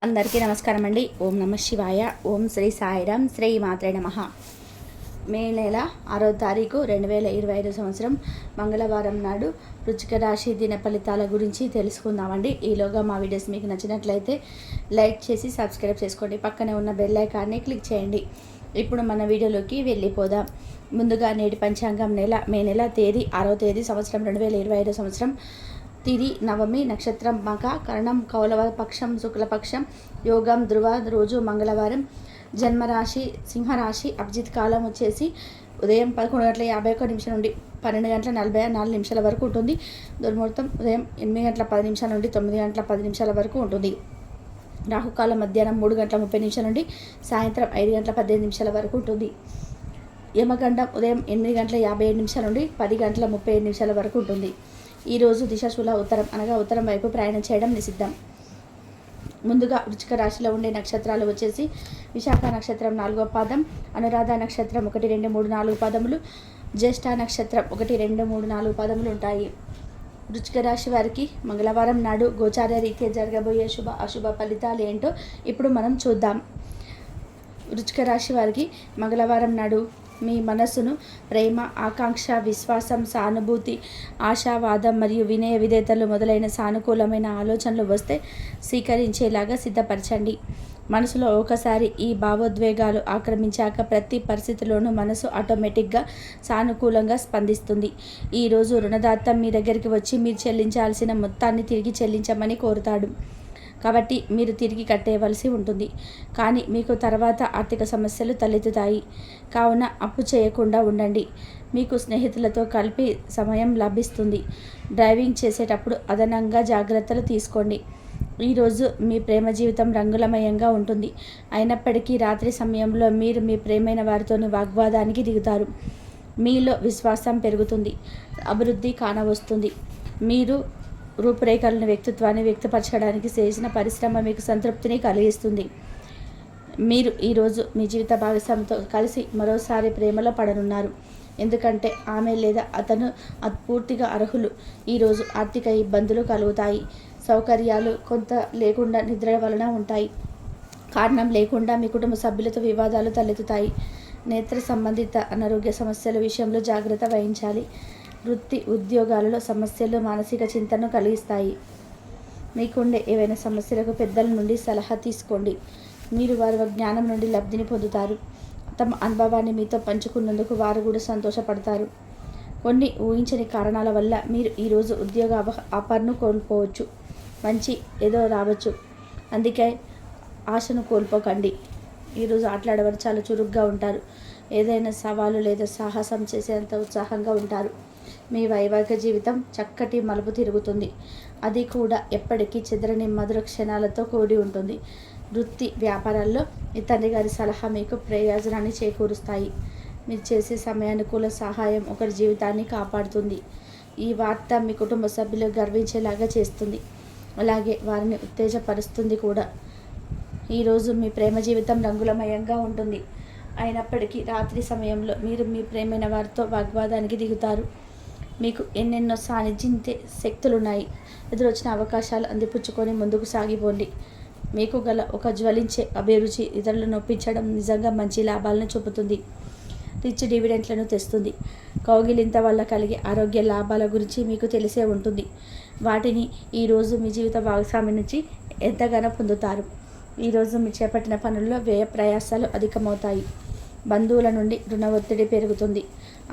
అందరికీ నమస్కారం అండి. ఓం నమ శివాయ. ఓం శ్రీ సాయిరాం. శ్రీ మాత్రే నమః. మే నెల 6వ తారీఖు 2025 సంవత్సరం మంగళవారం నాడు వృశ్చిక రాశి దిన ఫలితాల గురించి తెలుసుకుందామండి. ఈలోగా మా వీడియోస్ మీకు నచ్చినట్లయితే లైక్ చేసి సబ్స్క్రైబ్ చేసుకోండి. పక్కనే ఉన్న బెల్ ఐకాన్ని క్లిక్ చేయండి. ఇప్పుడు మన వీడియోలోకి వెళ్ళిపోదాం. ముందుగా నేటి పంచాంగం మే నెల తేదీ 6వ తేదీ సంవత్సరం 2025 సంవత్సరం తిది నవమి, నక్షత్రం మఖ, కరణం కౌలవ పక్షం, శుక్లపక్షం, యోగం ధ్రువ, రోజు మంగళవారం, జన్మరాశి సింహరాశి, అభిజిత్ కాలం వచ్చేసి ఉదయం 11:51 నుండి 12:44 వరకు ఉంటుంది. దుర్ముహూర్తం ఉదయం 8:10 నుండి 9:10 వరకు ఉంటుంది. రాహుకాలం మధ్యాహ్నం 3:30 నుండి సాయంత్రం 5:18 వరకు ఉంటుంది. యమగండం ఉదయం 8:57 నుండి 10:37 వరకు ఉంటుంది. ఈరోజు దిశాశూల ఉత్తరం అనగా ఉత్తరం వైపు ప్రయాణం చేయడం నిషిద్ధం. ముందుగా వృశ్చిక రాశిలో ఉండే నక్షత్రాలు వచ్చేసి విశాఖ నక్షత్రం 4వ పాదం, అనురాధ నక్షత్రం 1, 2, 3, 4 పాదములు, జ్యేష్ఠ నక్షత్రం 1, 2, 3, 4 పాదములు ఉంటాయి. వృశ్చిక రాశి వారికి మంగళవారం నాడు గోచార రీత్యా జరగబోయే శుభ అశుభ ఫలితాలు ఏంటో ఇప్పుడు మనం చూద్దాం. వృశ్చిక రాశి వారికి మంగళవారం నాడు మీ మనస్సును ప్రేమ, ఆకాంక్ష, విశ్వాసం, సానుభూతి, ఆశావాదం మరియు వినయ విధేయతలు మొదలైన సానుకూలమైన ఆలోచనలు వస్తే స్వీకరించేలాగా సిద్ధపరచండి. మనసులో ఒకసారి ఈ భావోద్వేగాలు ఆక్రమించాక ప్రతి పరిస్థితిలోనూ మనసు ఆటోమేటిక్గా సానుకూలంగా స్పందిస్తుంది. ఈరోజు రుణదాత మీ దగ్గరికి వచ్చి మీరు చెల్లించాల్సిన మొత్తాన్ని తిరిగి చెల్లించమని కోరుతాడు. కాబట్టి మీరు తిరిగి కట్టేయవలసి ఉంటుంది. కానీ మీకు తర్వాత ఆర్థిక సమస్యలు తలెత్తుతాయి. కావున అప్పు చేయకుండా ఉండండి. మీకు స్నేహితులతో కలిపి సమయం లభిస్తుంది. డ్రైవింగ్ చేసేటప్పుడు అదనంగా జాగ్రత్తలు తీసుకోండి. ఈరోజు మీ ప్రేమ జీవితం రంగులమయంగా ఉంటుంది. అయినప్పటికీ రాత్రి సమయంలో మీరు మీ ప్రేమైన వారితోని వాగ్వాదానికి దిగుతారు. మీలో విశ్వాసం పెరుగుతుంది. అభివృద్ధి కానవస్తుంది. మీరు రూపురేఖలను వ్యక్తిత్వాన్ని వ్యక్తపరచడానికి చేసిన పరిశ్రమ మీకు సంతృప్తిని కలిగిస్తుంది. మీరు ఈరోజు మీ జీవిత భాగస్వామితో కలిసి మరోసారి ప్రేమలో పడనున్నారు. ఎందుకంటే ఆమె లేదా అతను పూర్తిగా అర్హులు. ఈరోజు ఆర్థిక ఇబ్బందులు కలుగుతాయి. సౌకర్యాలు కొంత లేకుండా నిద్ర వలన ఉంటాయి. కారణం లేకుండా మీ కుటుంబ సభ్యులతో వివాదాలు తలెత్తుతాయి. నేత్ర సంబంధిత అనారోగ్య సమస్యల విషయంలో జాగ్రత్త వహించాలి. వృత్తి ఉద్యోగాలలో సమస్యలు మానసిక చింతను కలిగిస్తాయి. మీకుండే ఏవైనా సమస్యలకు పెద్దల నుండి సలహా తీసుకోండి. మీరు వారి జ్ఞానం నుండి లబ్ధిని పొందుతారు. తమ అనుభవాన్ని మీతో పంచుకున్నందుకు వారు కూడా సంతోషపడతారు. కొన్ని ఊహించని కారణాల వల్ల మీరు ఈరోజు ఉద్యోగ ఆఫర్ను కోల్పోవచ్చు. మంచి ఏదో రావచ్చు. అందుకే ఆశను కోల్పోకండి. ఈరోజు ఆటలాడేవారు చాలా చురుగ్గా ఉంటారు. ఏదైనా సవాలు లేదా సాహసం చేసేంత ఉత్సాహంగా ఉంటారు. మీ వైవాహిక జీవితం చక్కటి మలుపు తిరుగుతుంది. అది కూడా ఎప్పటికీ చెదరని మధుర క్షణాలతో కూడి ఉంటుంది. వృత్తి వ్యాపారాల్లో మీ తండ్రి గారి సలహా మీకు ప్రయోజనాన్ని చేకూరుస్తాయి. మీరు చేసే సమయానుకూల సహాయం ఒకరి జీవితాన్ని కాపాడుతుంది. ఈ వార్త మీ కుటుంబ సభ్యులు గర్వించేలాగా చేస్తుంది. అలాగే వారిని ఉత్తేజపరుస్తుంది కూడా. ఈరోజు మీ ప్రేమ జీవితం రంగులమయంగా ఉంటుంది. అయినప్పటికీ రాత్రి సమయంలో మీరు మీ ప్రేమైన వారితో వాగ్వాదానికి దిగుతారు. మీకు ఎన్నెన్నో సాధించే శక్తులున్నాయి. ఎదురొచ్చిన అవకాశాలు అందిపుచ్చుకొని ముందుకు సాగిపోండి. మీకు గల ఒక జ్వలించే అభిరుచి ఇతరులను నొప్పించడం నిజంగా మంచి లాభాలను చూపుతుంది. రిచ్ డివిడెంట్లను తెస్తుంది. కౌగిలింత వల్ల కలిగే ఆరోగ్య లాభాల గురించి మీకు తెలిసే ఉంటుంది. వాటిని ఈరోజు మీ జీవిత భాగస్వామి నుంచి ఎంతగానో పొందుతారు. ఈరోజు మీరు చేపట్టిన పనుల్లో వ్యయ ప్రయాసాలు అధికమవుతాయి. బంధువుల నుండి రుణ ఒత్తిడి పెరుగుతుంది.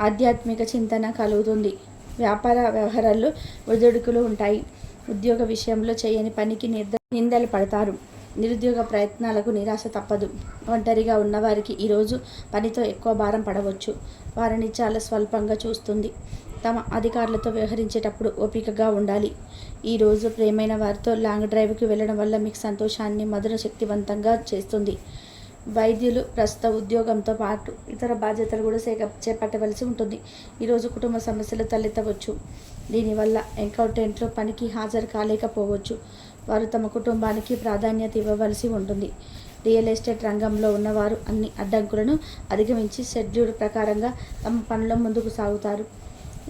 ఆధ్యాత్మిక చింతన కలుగుతుంది. వ్యాపార వ్యవహారాల్లో ఒడిదుడుకులు ఉంటాయి. ఉద్యోగ విషయంలో చేయని పనికి నిందలు పడతారు. నిరుద్యోగ ప్రయత్నాలకు నిరాశ తప్పదు. ఒంటరిగా ఉన్నవారికి ఈరోజు పనితో ఎక్కువ భారం పడవచ్చు. వారిని చాలా స్వల్పంగా చూస్తుంది. తమ అధికారులతో వ్యవహరించేటప్పుడు ఓపికగా ఉండాలి. ఈరోజు ప్రేమైన వారితో లాంగ్ డ్రైవ్కి వెళ్ళడం వల్ల మీకు సంతోషాన్ని మధుర శక్తివంతంగా చేస్తుంది. వైద్యులు ప్రస్తుత ఉద్యోగంతో పాటు ఇతర బాధ్యతలు కూడా చేపట్టవలసి ఉంటుంది. ఈరోజు కుటుంబ సమస్యలు తలెత్తవచ్చు. దీనివల్ల అకౌంటెంట్లు పనికి హాజరు కాలేకపోవచ్చు. వారు తమ కుటుంబానికి ప్రాధాన్యత ఇవ్వవలసి ఉంటుంది. రియల్ ఎస్టేట్ రంగంలో ఉన్నవారు అన్ని అడ్డంకులను అధిగమించి షెడ్యూల్ ప్రకారంగా తమ పనుల ముందుకు సాగుతారు.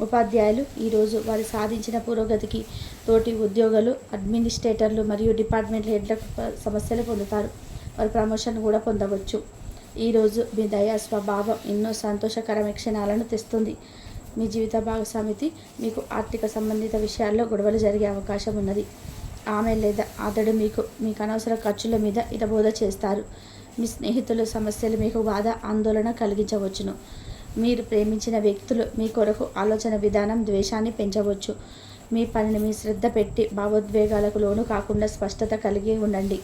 ఉపాధ్యాయులు ఈరోజు వారు సాధించిన పురోగతికి తోటి ఉద్యోగులు, అడ్మినిస్ట్రేటర్లు మరియు డిపార్ట్మెంట్ హెడ్ల సమస్యలు పొందుతారు. వారు ప్రమోషన్ కూడా పొందవచ్చు. ఈరోజు మీ దయా స్వభావం ఎన్నో సంతోషకరమైన క్షణాలను తెస్తుంది. మీ జీవిత భాగస్వామికి మీకు ఆర్థిక సంబంధిత విషయాల్లో గొడవలు జరిగే అవకాశం ఉన్నది. ఆమె లేదా అతడు మీకు అనవసర ఖర్చుల మీద ఇతబోధ చేస్తారు. మీ స్నేహితుల సమస్యలు మీకు బాధ, ఆందోళన కలిగించవచ్చును. మీరు ప్రేమించిన వ్యక్తులు మీ కొరకు ఆలోచన విధానం ద్వేషాన్ని పెంచవచ్చు. మీ పనిని మీ శ్రద్ధ పెట్టి భావోద్వేగాలకు లోను కాకుండా స్పష్టత కలిగి ఉండండి.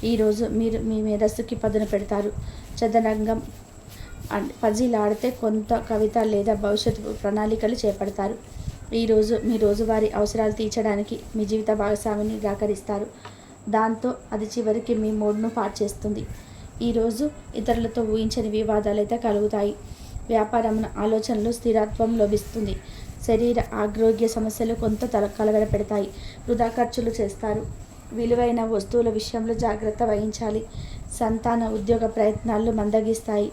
ఈరోజు మీరు మీ మేధస్సుకి పదును పెడతారు. చదరంగం పజిలాడితే కొంత కవిత లేదా భవిష్యత్తు ప్రణాళికలు చేపడతారు. ఈరోజు మీ రోజువారీ అవసరాలు తీర్చడానికి మీ జీవిత భాగస్వామిని నిరాకరిస్తారు. దాంతో అది చివరికి మీ మూడ్ను పాడు చేస్తుంది. ఈరోజు ఇతరులతో ఊహించని వివాదాలు అయితే కలుగుతాయి. వ్యాపారమున ఆలోచనలు స్థిరత్వం లభిస్తుంది. శరీర ఆరోగ్య సమస్యలు కొంత కలగడ పెడతాయి. వృధా ఖర్చులు చేస్తారు. విలువైన వస్తువుల విషయంలో జాగ్రత్త వహించాలి. సంతాన ఉద్యోగ ప్రయత్నాలు మందగిస్తాయి.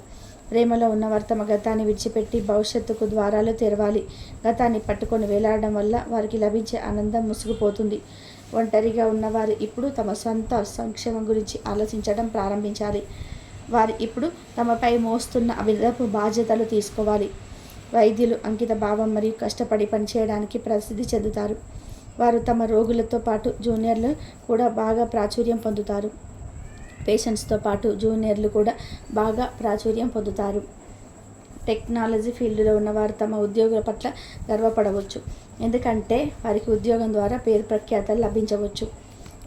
ప్రేమలో ఉన్నవారు తమ గతాన్ని విడిచిపెట్టి భవిష్యత్తుకు ద్వారాలు తెరవాలి. గతాన్ని పట్టుకొని వేలాడడం వల్ల వారికి లభించే ఆనందం ముసుగుపోతుంది. ఒంటరిగా ఉన్నవారు ఇప్పుడు తమ సొంత సంక్షేమం గురించి ఆలోచించడం ప్రారంభించాలి. వారు ఇప్పుడు తమపై మోస్తున్న అదనపు బాధ్యతలు తీసుకోవాలి. వైద్యులు అంకిత భావం మరియు కష్టపడి పనిచేయడానికి ప్రసిద్ధి చెందుతారు. వారు తమ రోగులతో పాటు జూనియర్లు కూడా బాగా ప్రాచుర్యం పొందుతారు. పేషెంట్స్తో పాటు జూనియర్లు కూడా బాగా ప్రాచుర్యం పొందుతారు. టెక్నాలజీ ఫీల్డ్లో ఉన్నవారు తమ ఉద్యోగుల పట్ల గర్వపడవచ్చు. ఎందుకంటే వారికి ఉద్యోగం ద్వారా పేరు ప్రఖ్యాతలు లభించవచ్చు.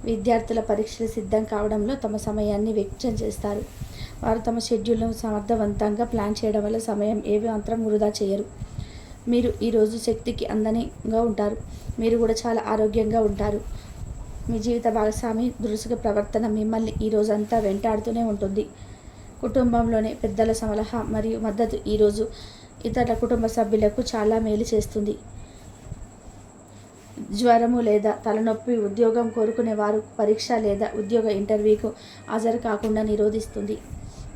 విద్యార్థుల పరీక్షలు సిద్ధం కావడంలో తమ సమయాన్ని వ్యక్తం చేస్తారు. వారు తమ షెడ్యూల్ను సమర్థవంతంగా ప్లాన్ చేయడం వల్ల సమయం ఏ మాత్రం వృధా చేయరు. మీరు ఈరోజు శక్తికి అందనిగా ఉంటారు. మీరు కూడా చాలా ఆరోగ్యంగా ఉంటారు. మీ జీవిత భాగస్వామి దురుసుగా ప్రవర్తన మిమ్మల్ని ఈ రోజంతా వెంటాడుతూనే ఉంటుంది. కుటుంబంలోని పెద్దల సలహా మరియు మద్దతు ఈరోజు ఇతర కుటుంబ సభ్యులకు చాలా మేలు చేస్తుంది. జ్వరము లేదా తలనొప్పి ఉద్యోగం కోరుకునే వారు పరీక్ష లేదా ఉద్యోగ ఇంటర్వ్యూకు హాజరు కాకుండా నిరోధిస్తుంది.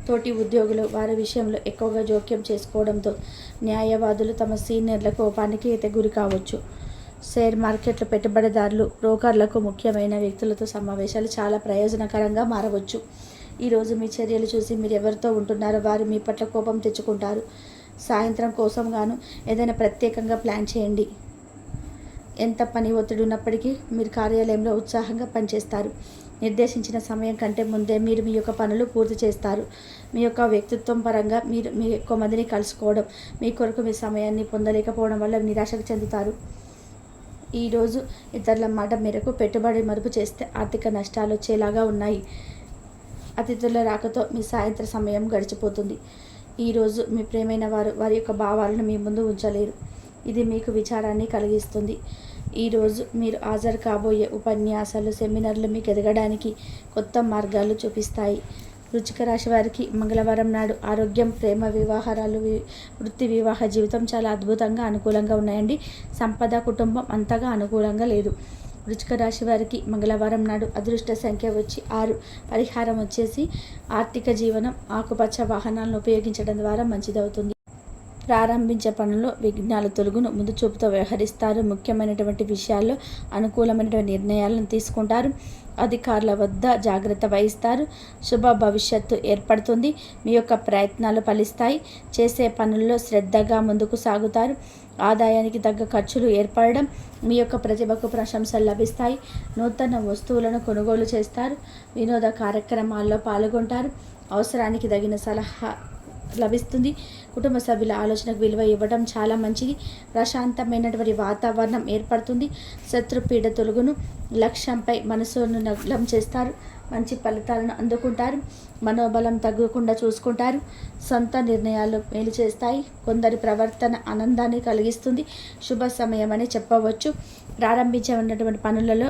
తోటి ఉద్యోగులు వారి విషయంలో ఎక్కువగా జోక్యం చేసుకోవడంతో న్యాయవాదులు తమ సీనియర్ల కోపానికి గురి కావచ్చు. షేర్ మార్కెట్లో పెట్టుబడిదారులు, బ్రోకర్లకు ముఖ్యమైన వ్యక్తులతో సమావేశాలు చాలా ప్రయోజనకరంగా మారవచ్చు. ఈరోజు మీ చర్యలు చూసి మీరు ఎవరితో ఉంటున్నారో వారు మీ పట్ల కోపం తెచ్చుకుంటారు. సాయంత్రం కోసం గాను ఏదైనా ప్రత్యేకంగా ప్లాన్ చేయండి. ఎంత పని ఒత్తిడి ఉన్నప్పటికీ మీరు కార్యాలయంలో ఉత్సాహంగా పనిచేస్తారు. నిర్దేశించిన సమయం కంటే ముందే మీరు మీ యొక్క పనులు పూర్తి చేస్తారు. మీ యొక్క వ్యక్తిత్వం పరంగా మీ ఎక్కువ మందిని కలుసుకోవడం, మీ కొరకు మీ సమయాన్ని పొందలేకపోవడం వల్ల నిరాశకు చెందుతారు. ఈరోజు ఇతరుల మాట మేరకు పెట్టుబడి మదుపు చేస్తే ఆర్థిక నష్టాలు వచ్చేలాగా ఉన్నాయి. అతిథుల రాకతో మీ సాయంత్ర సమయం గడిచిపోతుంది. ఈరోజు మీ ప్రియమైన వారి యొక్క భావాలను మీ ముందు ఉంచలేరు. ఇది మీకు విచారాన్ని కలిగిస్తుంది. ఈరోజు మీరు హాజరు కాబోయే ఉపన్యాసాలు, సెమినార్లు మీకు ఎదగడానికి కొత్త మార్గాలు చూపిస్తాయి. వృశ్చిక రాశి వారికి మంగళవారం నాడు ఆరోగ్యం, ప్రేమ, వివాహాలు, వృత్తి, వివాహ జీవితం చాలా అద్భుతంగా అనుకూలంగా ఉన్నాయండి. సంపద, కుటుంబం అంతగా అనుకూలంగా లేదు. వృశ్చిక రాశి వారికి మంగళవారం నాడు అదృష్ట సంఖ్య వచ్చి 6. పరిహారం వచ్చేసి ఆర్థిక జీవనం ఆకుపచ్చ వాహనాలను ఉపయోగించడం ద్వారా మంచిదవుతుంది. ప్రారంభించే పనుల్లో విఘ్నాలు తొలగును. ముందు చూపుతో వ్యవహరిస్తారు. ముఖ్యమైనటువంటి విషయాల్లో అనుకూలమైనటువంటి నిర్ణయాలను తీసుకుంటారు. అధికారుల వద్ద జాగ్రత్త వహిస్తారు. శుభ భవిష్యత్తు ఏర్పడుతుంది. మీ యొక్క ప్రయత్నాలు ఫలిస్తాయి. చేసే పనుల్లో శ్రద్ధగా ముందుకు సాగుతారు. ఆదాయానికి తగ్గ ఖర్చులు ఏర్పడడం, మీ యొక్క ప్రతిభకు ప్రశంసలు లభిస్తాయి. నూతన వస్తువులను కొనుగోలు చేస్తారు. వినోద కార్యక్రమాల్లో పాల్గొంటారు. అవసరానికి తగిన సలహా లభిస్తుంది. కుటుంబ సభ్యుల ఆలోచనకు విలువ ఇవ్వడం చాలా మంచిది. ప్రశాంతమైనటువంటి వాతావరణం ఏర్పడుతుంది. శత్రుపీడ తొలగును. లక్ష్యంపై మనసును నగ్నం చేస్తారు. మంచి ఫలితాలను అందుకుంటారు. మనోబలం తగ్గకుండా చూసుకుంటారు. సొంత నిర్ణయాలు మేలు చేస్తాయి. కొందరి ప్రవర్తన ఆనందాన్ని కలిగిస్తుంది. శుభ సమయం అని చెప్పవచ్చు. ప్రారంభించబడినటువంటి పనులలో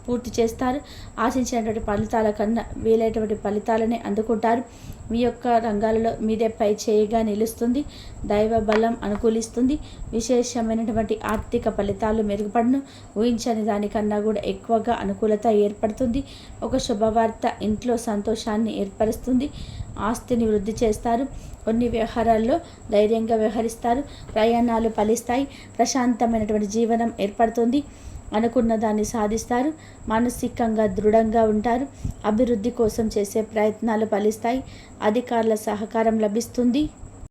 పూర్తి చేస్తారు. ఆశించినటువంటి ఫలితాల కన్నా వీలైనటువంటి ఫలితాలనే అందుకుంటారు. మీ యొక్క రంగాలలో మీదే పై చేయిగా నిలుస్తుంది. దైవ బలం అనుకూలిస్తుంది. విశేషమైనటువంటి ఆర్థిక ఫలితాలు మెరుగుపడను. ఊహించని దానికన్నా కూడా ఎక్కువగా అనుకూలత ఏర్పడుతుంది. ఒక శుభవార్త ఇంట్లో సంతోషాన్ని ఏర్పరుస్తుంది. ఆస్తిని వృద్ధి చేస్తారు. కొన్ని వ్యవహారాల్లో ధైర్యంగా వ్యవహరిస్తారు. ప్రయాణాలు ఫలిస్తాయి. ప్రశాంతమైనటువంటి జీవనం ఏర్పడుతుంది. అనుకున్న దాన్ని సాధిస్తారు. మానసికంగా దృఢంగా ఉంటారు. అభివృద్ధి కోసం చేసే ప్రయత్నాలు ఫలిస్తాయి. అధికారుల సహకారం లభిస్తుంది.